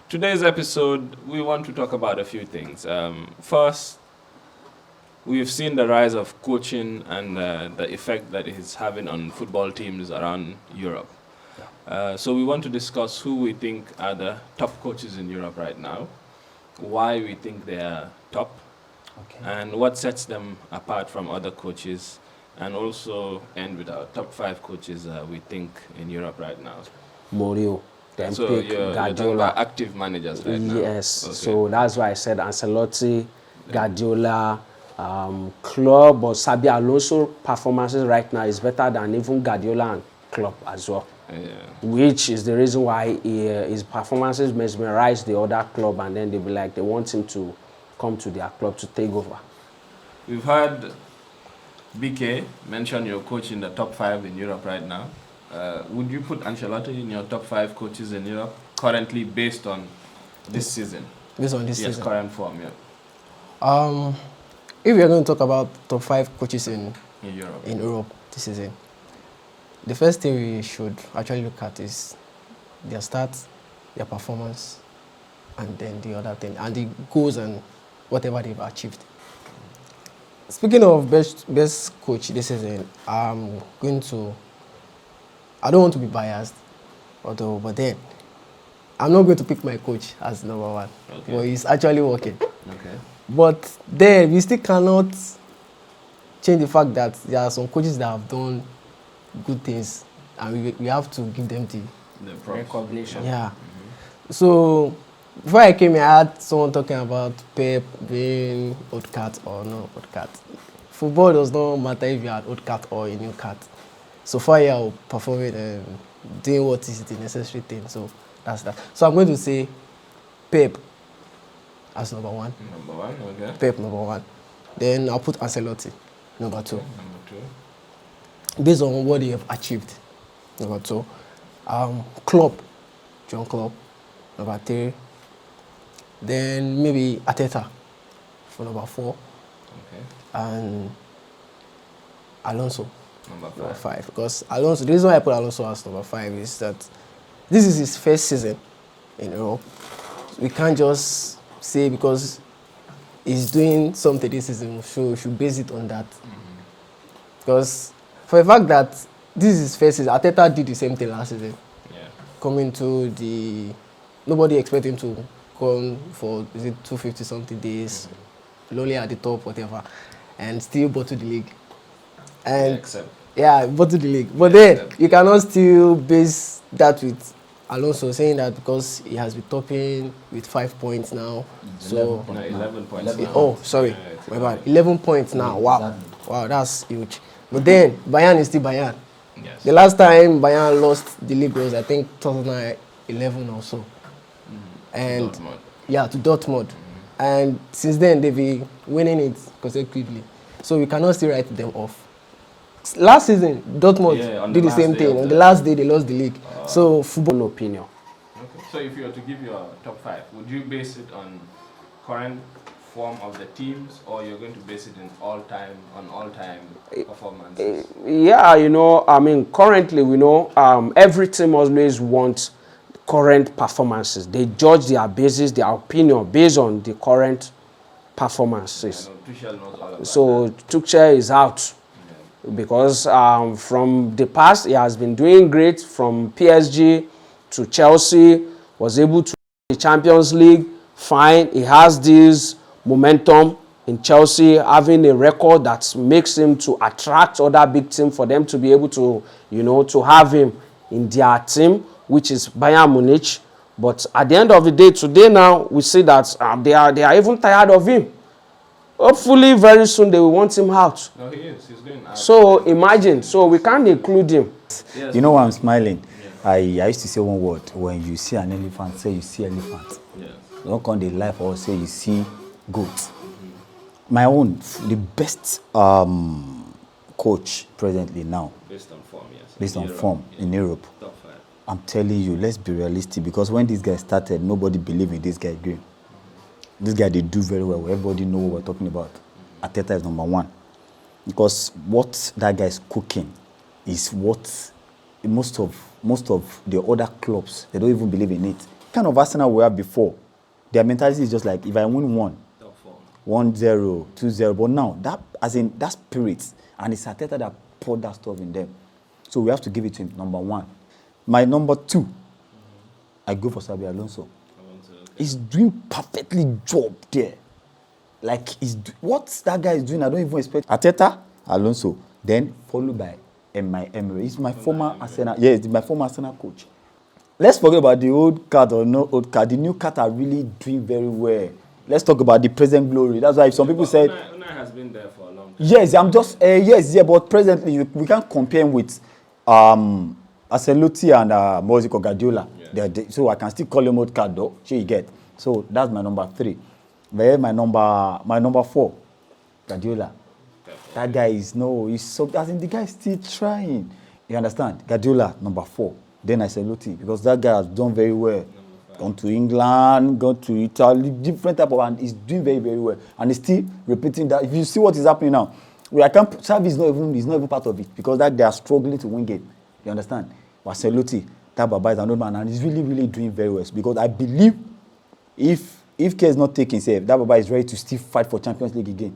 Today's episode, we want to talk about a few things. First, we've seen the rise of coaching and the effect that it's having on football teams around Europe. So we want to discuss who we think are the top coaches in Europe right now, why we think they are top, and what sets them apart from other coaches, and also end with our top 5 coaches we think in Europe right now. Mourinho, then So pick you're talking Guardiola. about active managers right now? Yes, Okay. so that's why I said Ancelotti, Guardiola, Klopp, but Xabi Alonso performances right now is better than even Guardiola and Klopp as well. Yeah. Which is the reason why his performances mesmerize the other club, and then they'll be like, they want him to come to their club to take over. We've heard BK mention your coach in the top 5 in Europe right now. Would you put Ancelotti in your top 5 coaches in Europe currently based on this season? Based on this Yes, season. current form, yeah. If we are going to talk about top 5 coaches In Europe. in Europe this season, the first thing we should actually look at is their stats, their performance, and then the other thing, and the goals and whatever they've achieved. Speaking of best coach this season, I don't want to be biased, but then I'm not going to pick my coach as number 1. Okay. But he's actually working. Okay. But then we still cannot change the fact that there are some coaches that have done good things, and we have to give them The props. Recognition. yeah. So before I came here, I had someone talking about Pep being old cat or no old cat. Football does not matter if you are old cat or a new cat. So far, you are performing and doing what is the necessary thing. So that's that. So I'm going to say Pep as number 1. Number 1, okay. Pep number 1. Then I'll put Ancelotti number 2. Number 2. Based on what they have achieved. Number 2. Klopp, John Klopp, number 3. Then maybe Arteta for number 4. Okay. And Alonso, Number 5. number 5. Because Alonso, the reason why I put Alonso as number 5 is that this is his first season in Europe. We can't just say because he's doing something this season, we should base it on that. Because for the fact that this is his first season, Arteta did the same thing last season. Yeah. Coming to nobody expect him to come for 250 something days, lonely at the top, whatever, and still bottle the league. And Except. bottle the league. But then you cannot still base that with Alonso saying that because he has been topping with 5 points now. So 11 points. oh, sorry, Yeah, it's my bad. 11 points now. Wow, wow, that's huge. But then Bayern is still Bayern. Yes. The last time Bayern lost the league was, I think, 2011 or so. And Dortmund. yeah, to Dortmund. And since then, they've been winning it consecutively. So we cannot still write them off. Last season, Dortmund on did the the same last day thing. of On the- the last day, they lost the league. So football Opinion. Okay. So if you were to give your top 5, would you base it on current form of the teams, or you're going to base it in all-time performances? Yeah, currently we know every team always wants current performances. They judge their basis, their opinion based on the current performances. I know Tuchel knows all about So Tuchel is out because from the past he has been doing great, from PSG to Chelsea, was able to win the Champions League. Fine, he has this momentum in Chelsea, having a record that makes him to attract other big teams for them to be able to, to have him in their team, which is Bayern Munich. But at the end of the day, today now, we see that they are even tired of him. Hopefully, very soon they will want him out. No, he is. He's going out. So imagine, so we can't include him. Yes. You know why I'm smiling? I used to say one word. When you see an elephant, say you see elephant. Yes. Don't come the life or say you see goat. My own, the best coach presently now, Based on form, yes. based on Europe, form yeah. in Europe. Top 5. I'm telling you, let's be realistic, because when this guy started, nobody believed in this guy again. This guy, they do very well. Everybody know what we're talking about. Arteta is number 1. Because what that guy is cooking is what most of the other clubs, they don't even believe in it. kind of Arsenal we have before, their mentality is just like, if I win 1-0, 2-0, but now, that spirit, and it's Arteta that poured that stuff in them. So we have to give it to him, number 1. My number 2, I go for Xabi Alonso. He's doing perfectly job there. Like, what that guy is doing, I don't even expect. Arteta, Alonso, then followed by my Emery. He's my former Arsenal. Yeah, he's my former Arsenal coach. Let's forget about the old cat or no old cat. The new cat are really doing very well. Let's talk about the present glory. That's why if some people said Unai has been there for a long time. Yes, I'm just but presently we can't compare him with Ancelotti and Mourinho Guardiola. Yeah. So I can still call him old cat though. Sure you get. So that's my number 3. Then my number 4, Guardiola. That guy is so. I think the guy is still trying. You understand? Guardiola, number 4. Then Ancelotti, because that guy has done very well. Gone to England, gone to Italy, different type of, and he's doing very, very well. And he's still repeating that. If you see what is happening now, Xavi is not even part of it, because that they are struggling to win game. You understand? But Ancelotti, that Baba is another man, and he's really, really doing very well. Because I believe if care is not taken, say that Baba is ready to still fight for Champions League again.